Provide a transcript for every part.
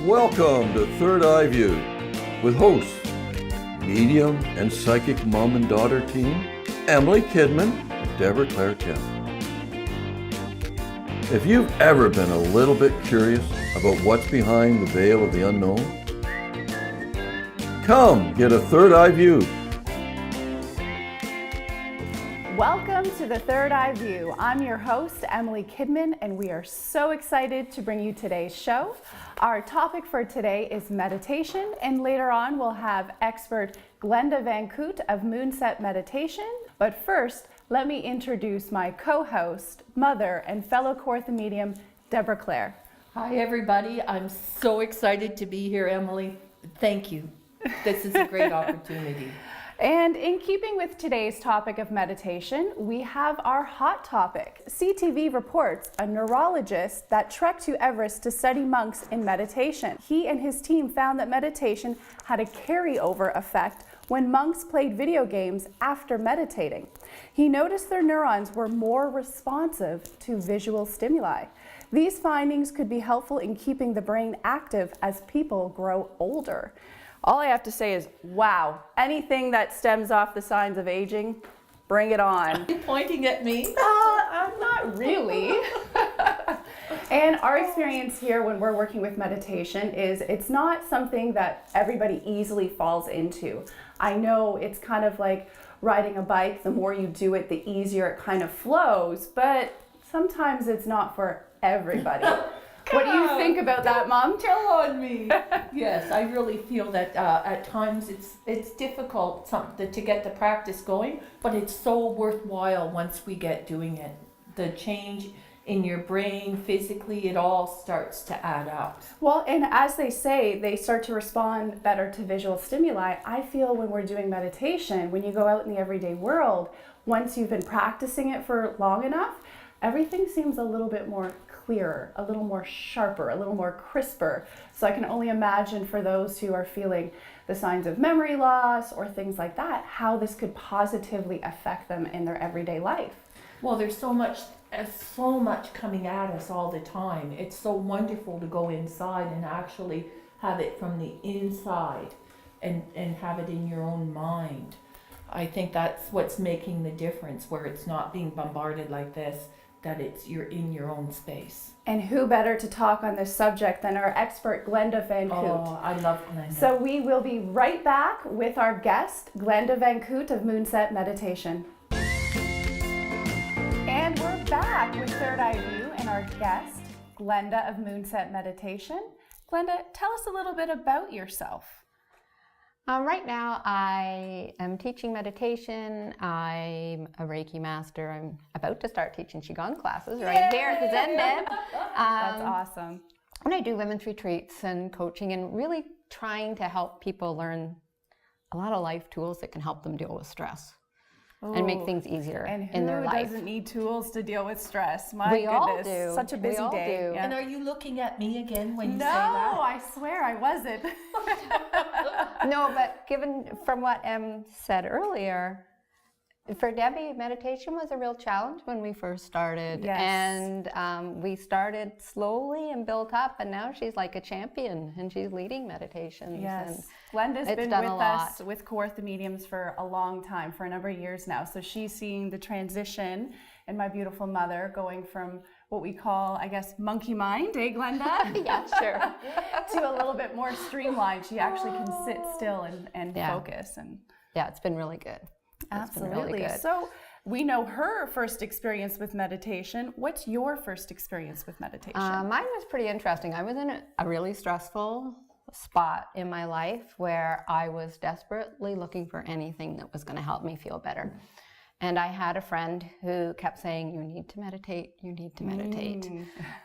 Welcome to Third Eye View with hosts, medium and psychic mom and daughter team, Emalee, Kidman, and Debra-Claire, Kemp. If you've ever been a little bit curious about what's behind the veil of the unknown, come get a third eye view. Welcome to the Third Eye View. I'm your host, Emalee Kidman, and we are so excited to bring you today's show. Our topic for today is meditation, and later on we'll have expert Glenda van Koot of Moonset Meditation. But first, let me introduce my co-host, mother, and fellow quirky medium, Debra-Claire. Hi everybody, I'm so excited to be here, Emalee. Thank you. This is a great opportunity. And in keeping with today's topic of meditation, we have our hot topic. CTV reports a neurologist that trekked to Everest to study monks in meditation. He and his team found that meditation had a carryover effect when monks played video games after meditating. He noticed their neurons were more responsive to visual stimuli. These findings could be helpful in keeping the brain active as people grow older. All I have to say is, wow, anything that stems off the signs of aging, bring it on. Are you pointing at me? I'm not really. And our experience here when we're working with meditation is it's not something that everybody easily falls into. I know it's kind of like riding a bike. The more you do it, the easier it kind of flows, but sometimes it's not for everybody. What do you think about that, Mom? Tell on me. Yes, I really feel that at times it's difficult to get the practice going, but it's so worthwhile once we get doing it. The change in your brain, physically, it all starts to add up. Well, and as they say, they start to respond better to visual stimuli. I feel when we're doing meditation, when you go out in the everyday world, once you've been practicing it for long enough, everything seems a little bit more clearer, a little more sharper, a little more crisper. So I can only imagine for those who are feeling the signs of memory loss or things like that, how this could positively affect them in their everyday life. Well, there's so much coming at us all the time. It's so wonderful to go inside and actually have it from the inside and have it in your own mind. I think that's what's making the difference, where it's not being bombarded like this, that you're in your own space. And who better to talk on this subject than our expert Glenda van Koot. Oh, I love Glenda. So we will be right back with our guest, Glenda van Koot of Moonset Meditation. And we're back with Third Eye View and our guest, Glenda of Moonset Meditation. Glenda, tell us a little bit about yourself. Right now, I am teaching meditation. I'm a Reiki master. I'm about to start teaching Qigong classes right here at the Zen Den. That's awesome. And I do women's retreats and coaching and really trying to help people learn a lot of life tools that can help them deal with stress and make things easier in their life. And who doesn't need tools to deal with stress? My we goodness, all do. Such a busy day. Yeah. And are you looking at me again when you say that? that? No, I swear I wasn't. No, but given from what Em said earlier, for Debbie, meditation was a real challenge when we first started. Yes. And we started slowly and built up, and now she's like a champion, and she's leading meditations. Yes. Glenda's been with us with Quirky Mediums for a long time, for a number of years now. So she's seeing the transition in my beautiful mother going from what we call, I guess, monkey mind, eh, Glenda? Yeah, sure. To a little bit more streamlined. She actually can sit still and focus. And yeah, it's been really good. Absolutely. Really good. So we know her first experience with meditation. What's your first experience with meditation? Mine was pretty interesting. I was in a really stressful spot in my life where I was desperately looking for anything that was going to help me feel better. And I had a friend who kept saying, you need to meditate, you need to meditate.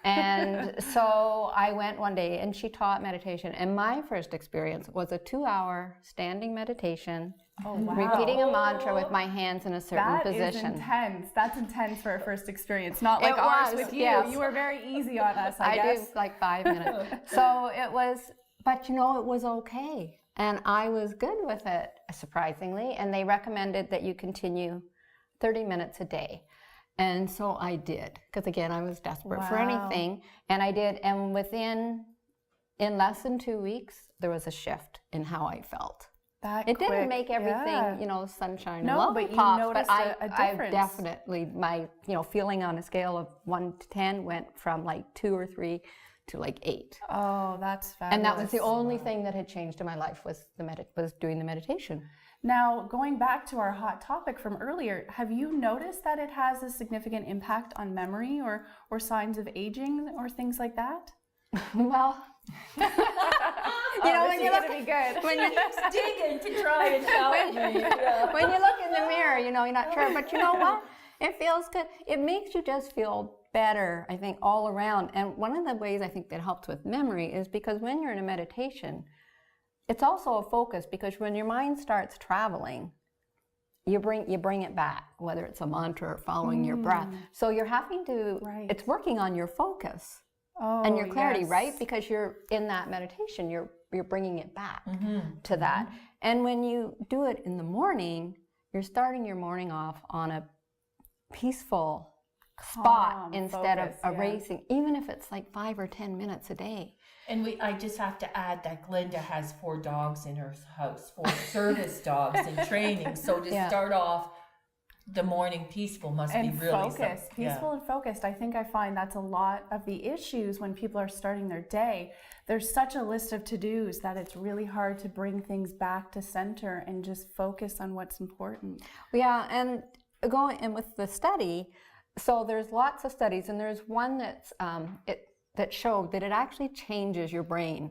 And so I went one day and she taught meditation. And my first experience was a 2-hour standing meditation, repeating a mantra with my hands in a certain position. That is intense. That's intense for a first experience. Not like ours with you. Yes. You were very easy on us, I guess. I did like 5 minutes. So it was, but you know, it was okay. And I was good with it, surprisingly. And they recommended that you continue 30 minutes a day. And so I did, because again, I was desperate for anything. And I did, and within in less than 2 weeks, there was a shift in how I felt. It quick, didn't make everything, yeah. you know, sunshine No, and but you lollipops, noticed but a I difference. definitely, my, you know, feeling on a scale of 1 to 10 went from like 2 or 3 to like 8. Oh, that's fabulous. And that was the only thing that had changed in my life was doing the meditation. Now, going back to our hot topic from earlier, have you noticed that it has a significant impact on memory or signs of aging or things like that? Well, you know, when you look, be good. when you Digging to try and help me. Yeah. when you look in the mirror, you know, you're not sure, but you know what? It feels good. It makes you just feel better, I think, all around. And one of the ways I think that helps with memory is because when you're in a meditation, it's also a focus, because when your mind starts traveling, you bring it back, whether it's a mantra or following your breath. So you're having to, it's working on your focus and your clarity, right? Because you're in that meditation, you're bringing it back to that. And when you do it in the morning, you're starting your morning off on a peaceful spot instead of racing, even if it's like 5 or 10 minutes a day. And I just have to add that Glenda has 4 dogs in her house, 4 service dogs in training. So to start off the morning peaceful must be really focused, peaceful and focused. I think I find that's a lot of the issues when people are starting their day. There's such a list of to-dos that it's really hard to bring things back to center and just focus on what's important. Yeah, and with the study, so there's lots of studies, and there's one that's that showed that it actually changes your brain.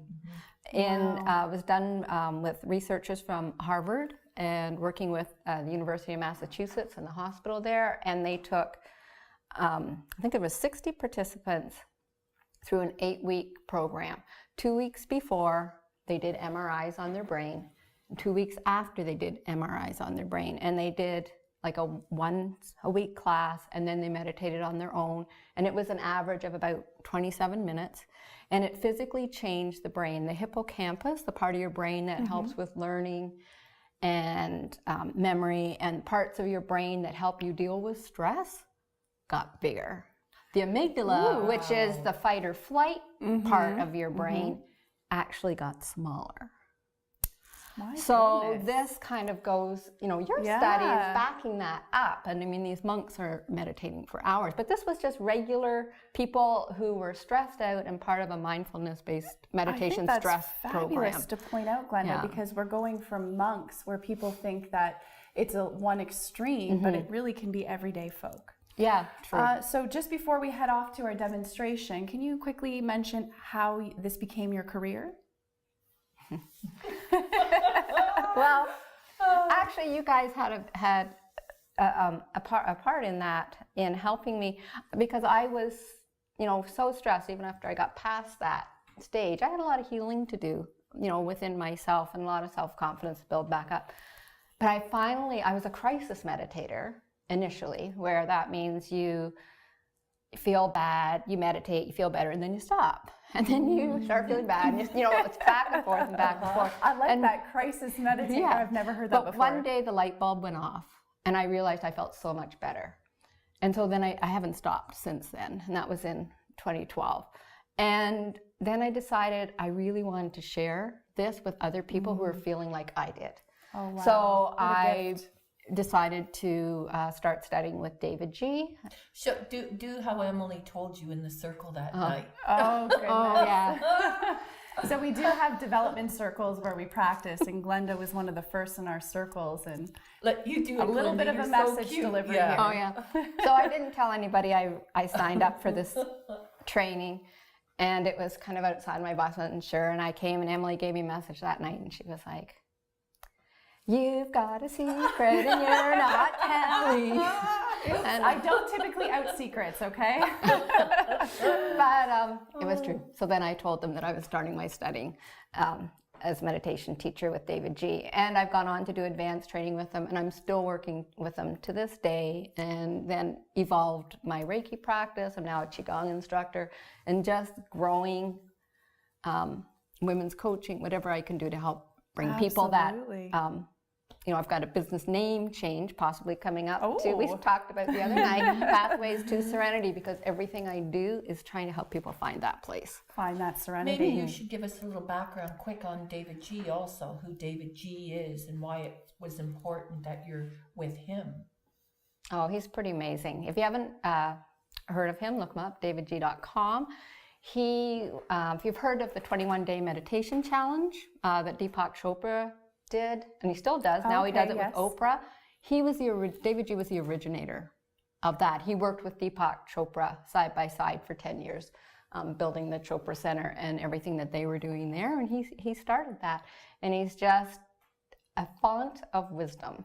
And it was done with researchers from Harvard and working with the University of Massachusetts and the hospital there. And they took, I think it was 60 participants through an 8-week program. 2 weeks before, they did MRIs on their brain. And 2 weeks after, they did MRIs on their brain. And they did like a once-a-week class, and then they meditated on their own. And it was an average of about 27 minutes. And it physically changed the brain. The hippocampus, the part of your brain that helps with learning and memory, and parts of your brain that help you deal with stress, got bigger. The amygdala, which is the fight or flight part of your brain, actually got smaller. So this kind of goes, you know, your study is backing that up. And I mean, these monks are meditating for hours, but this was just regular people who were stressed out and part of a mindfulness-based meditation stress program. Fabulous to point out, Glenda, because we're going from monks where people think that it's one extreme, but it really can be everyday folk. Yeah, true. So just before we head off to our demonstration, can you quickly mention how this became your career? Well, actually, you guys had a part in that, in helping me, because I was, you know, so stressed. Even after I got past that stage, I had a lot of healing to do, you know, within myself, and a lot of self-confidence to build back up. But I was a crisis meditator initially, where that means you feel bad, you meditate, you feel better, and then you stop. And then you start feeling bad, and you know, it's back and forth and back and forth. I like that, crisis meditator. Yeah. I've never heard that before. But one day the light bulb went off, and I realized I felt so much better. And so then I haven't stopped since then, and that was in 2012. And then I decided I really wanted to share this with other people who were feeling like I did. Oh, wow. So I decided to start studying with David G. So do how Emalee told you in the circle that night. Oh, goodness. Oh, yeah. So we do have development circles where we practice, and Glenda was one of the first in our circles, and Let you do a little bit of a message delivery here. Oh, yeah. So I didn't tell anybody I signed up for this training, and it was kind of outside. My boss wasn't sure, and I came, and Emalee gave me a message that night, and she was like, "You've got a secret and you're not telling." And I don't typically out secrets, okay? But it was true. So then I told them that I was starting my studying as meditation teacher with David G. And I've gone on to do advanced training with them, and I'm still working with them to this day, and then evolved my Reiki practice. I'm now a Qigong instructor, and just growing women's coaching, whatever I can do to help bring people that I've got a business name change possibly coming up too. We Oh. talked about the other night, Pathways to Serenity, because everything I do is trying to help people find that place. Find that serenity. Maybe you should give us a little background quick on David G. also, who David G. is and why it was important that you're with him. Oh, he's pretty amazing. If you haven't heard of him, look him up, davidg.com. If you've heard of the 21-day meditation challenge that Deepak Chopra did, and he still does, now he does it yes. with Oprah. David G was the originator of that. He worked with Deepak Chopra side by side for 10 years, building the Chopra Center and everything that they were doing there, and he started that. And he's just a font of wisdom.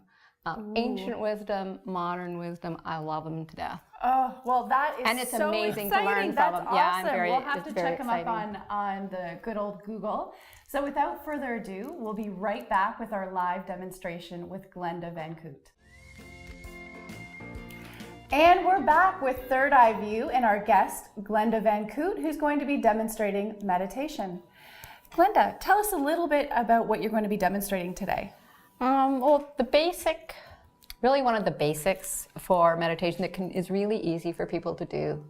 Ancient wisdom, modern wisdom. I love him to death. Oh, well, that is And it's so amazing exciting. to learn That's from him. Awesome. Yeah, I'm very, we'll have it's to very check him exciting. up on the good old Google. So without further ado, we'll be right back with our live demonstration with Glenda van Koot. And we're back with Third Eye View and our guest, Glenda van Koot, who's going to be demonstrating meditation. Glenda, tell us a little bit about what you're going to be demonstrating today. Well, really one of the basics for meditation that is really easy for people to do.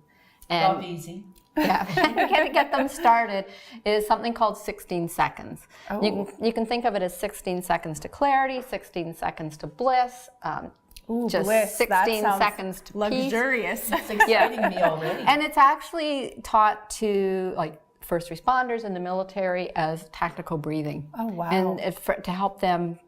Not easy. Yeah, get them started is something called 16 seconds. Oh. You can think of it as 16 seconds to clarity, 16 seconds to bliss, just bliss. 16 That sounds seconds to peace. luxurious. It's exciting me already. And it's actually taught to like first responders in the military as tactical breathing. Oh, wow. And to help them,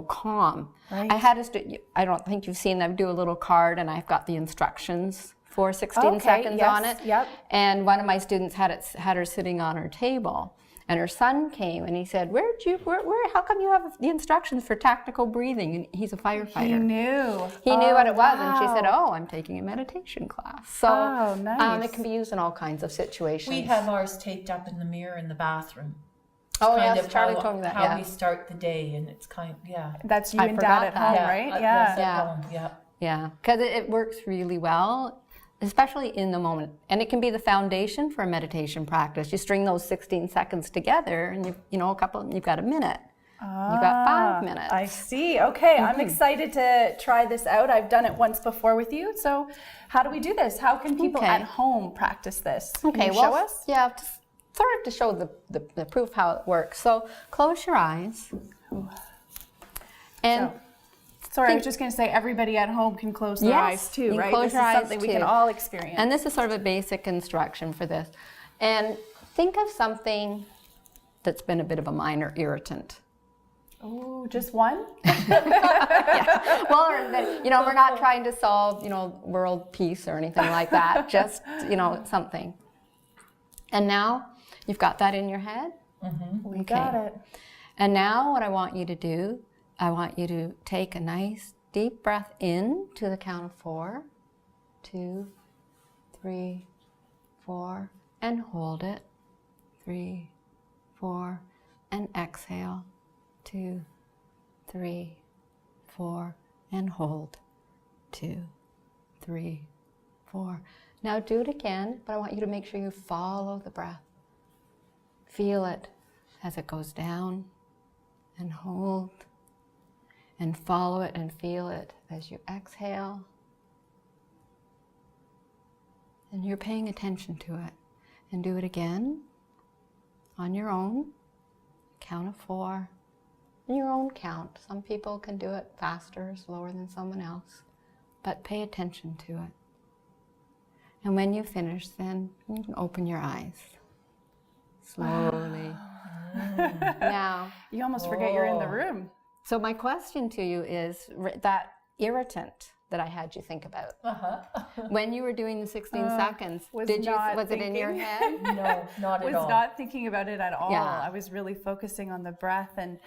calm. Right. I don't think you've seen them do a little card, and I've got the instructions for 16 seconds yes, on it. Yep. And one of my students had her sitting on her table, and her son came and he said, "Where how come you have the instructions for tactical breathing?" And he's a firefighter. He knew. He knew what it was, wow. and she said, "Oh, I'm taking a meditation class." So Oh, nice. it can be used in all kinds of situations. We have ours taped up in the mirror in the bathroom. Oh, Kind yes, of Charlie how, told me that. how Yeah. we start the day, and it's yeah. That's you I and forgot Dad at that. home, Yeah, right? yes, Yeah. at Yeah. home, yeah. Yeah, because it works really well, especially in the moment. And it can be the foundation for a meditation practice. You string those 16 seconds together, and you've got a minute. You've got 5 minutes. I see. Okay, I'm excited to try this out. I've done it once before with you. So how do we do this? How can people Okay. at home practice this? Okay, Can you well, show us? yeah, just sort of to show the proof how it works. So close your eyes. And Sorry, I was just going to say everybody at home can close their Yes, eyes too, you can right? close This your is eyes something we can too. all experience. And this is sort of a basic instruction for this. And think of something that's been a bit of a minor irritant. Oh, just one? Well, we're not trying to solve, world peace or anything like that. Just, something. And now you've got that in your head. We got it. And now what I want you to do, I want you to take a nice deep breath in to the count of 4, 2, 3, 4, and hold it. 3, 4, and exhale. 2, 3, 4, and hold. 2, 3, 4. Now do it again, but I want you to make sure you follow the breath. Feel it as it goes down, and hold, and follow it and feel it as you exhale. And you're paying attention to it. And do it again on your own. Count of 4. Your own count. Some people can do it faster or slower than someone else, but pay attention to it. And when you finish, then you can open your eyes slowly. Now, You almost forget you're in the room. so my question to you is that irritant that I had you think about. When you were doing the 16 seconds, was was not it in your thinking. head? No, not Was at all. not thinking about it at all. Yeah. I was really focusing on the breath, and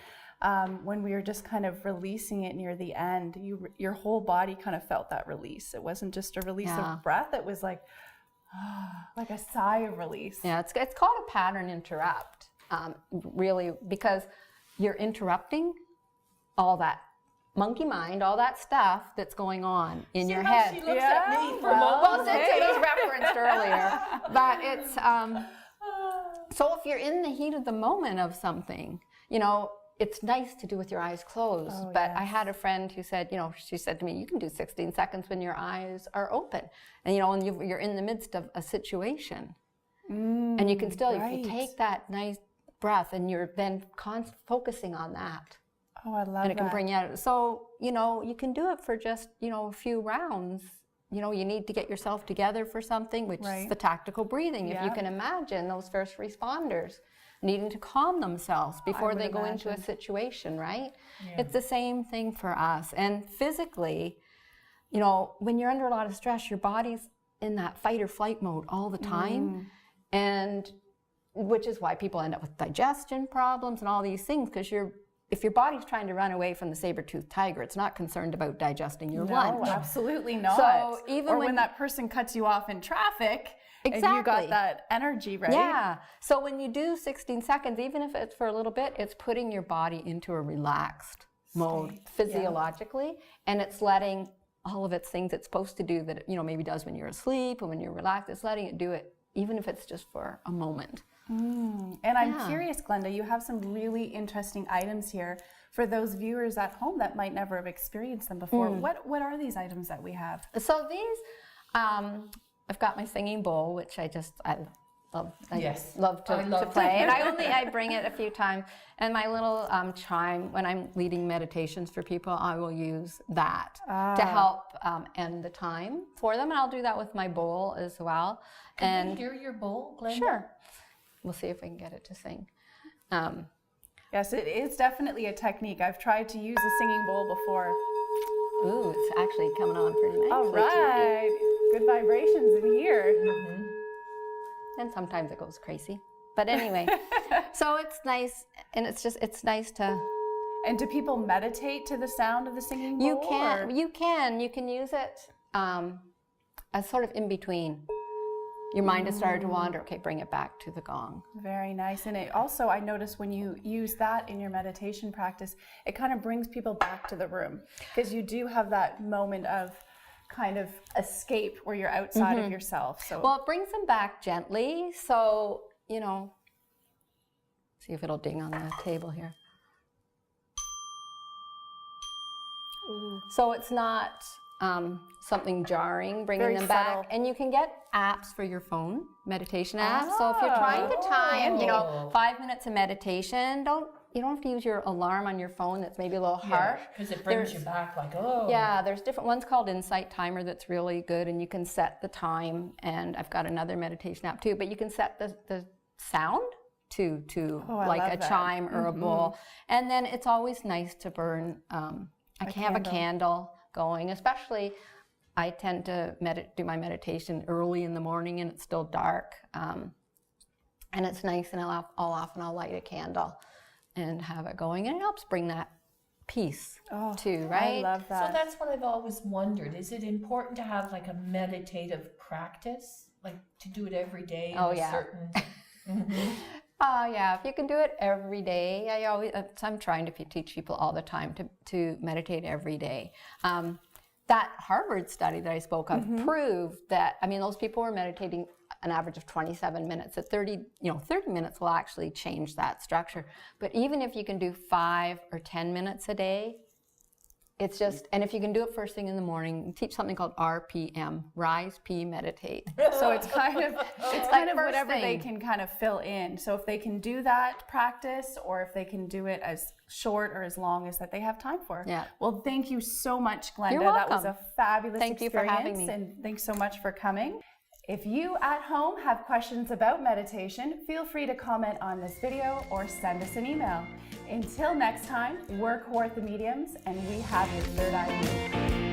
when we were just kind of releasing it near the end, your whole body kind of felt that release. It wasn't just a release Yeah. of breath; it was like a sigh of release. Yeah, it's called a pattern interrupt, really, because you're interrupting all that monkey mind, all that stuff that's going on in your How head. she looks at me for a well, moment. Well, since it was referenced earlier, but it's so if you're in the heat of the moment of something, it's nice to do with your eyes closed, but I had a friend who said, she said to me, you can do 16 seconds when your eyes are open. And, and you're in the midst of a situation. And you can still, if you take that nice breath and you're then focusing on that. Oh, I love that. And it can bring you out. So, you can do it for just, a few rounds. You need to get yourself together for something, which is the tactical breathing. If you can imagine those first responders needing to calm themselves before they go into a situation, right? Yeah. It's the same thing for us. And physically, when you're under a lot of stress, your body's in that fight or flight mode all the time. And which is why people end up with digestion problems and all these things, because if your body's trying to run away from the saber-toothed tiger, it's not concerned about digesting your lunch. No, absolutely not. So even when that person cuts you off in traffic, exactly. And you got that energy, right? Yeah. So when you do 16 seconds, even if it's for a little bit, it's putting your body into a relaxed mode physiologically, and it's letting all of its things it's supposed to do that it, maybe does when you're asleep and when you're relaxed, it's letting it do it, even if it's just for a moment. And I'm curious, Glenda, you have some really interesting items here for those viewers at home that might never have experienced them before. What are these items that we have? So these, I've got my singing bowl, which I love to play. And I bring it a few times. And my little chime, when I'm leading meditations for people, I will use that to help end the time for them. And I'll do that with my bowl as well. Can we hear your bowl, Glenda? Sure. We'll see if we can get it to sing. Yes, it is definitely a technique. I've tried to use a singing bowl before. Ooh, it's actually coming on pretty nicely. All right. Good vibrations in here. And sometimes it goes crazy. But anyway, so it's nice, and it's nice to... And do people meditate to the sound of the singing bowl? You can use it as sort of in between. Your mind has started to wander. Okay, bring it back to the gong. Very nice. And it also, I noticed when you use that in your meditation practice, it kind of brings people back to the room, because you do have that moment of kind of escape where you're outside of yourself. So well, it brings them back gently. So, see if it'll ding on the table here. Ooh. So it's not something jarring, bringing Very them subtle. back. And you can get apps for your phone, meditation apps. So if you're trying to time, 5 minutes of meditation, you don't have to use your alarm on your phone that's maybe a little harsh. Because it brings you back like, oh. Yeah, there's different ones called Insight Timer that's really good, and you can set the time. And I've got another meditation app too, but you can set the sound to like a chime or a bowl. And then it's always nice to burn a candle going, especially I tend to do my meditation early in the morning and it's still dark. And it's nice, and I'll often light a candle and have it going, and it helps bring that peace too, right? I love that. So that's what I've always wondered. Is it important to have like a meditative practice, like to do it every day? Certain... yeah, if you can do it every day, I'm trying to teach people all the time to meditate every day. That Harvard study that I spoke of proved that, those people were meditating an average of 27 minutes. At 30 minutes will actually change that structure. But even if you can do 5 or 10 minutes a day, it's just, and if you can do it first thing in the morning, teach something called RPM, Rise, P, Meditate. So it's kind of whatever they can kind of fill in. So if they can do that practice, or if they can do it as short or as long as that they have time for. Yeah. Well, thank you so much, Glenda. You're welcome. That was a fabulous experience. Thank you for having me. And thanks so much for coming. If you at home have questions about meditation, feel free to comment on this video or send us an email. Until next time, we're Quirky Mediums, and we have your third eye view.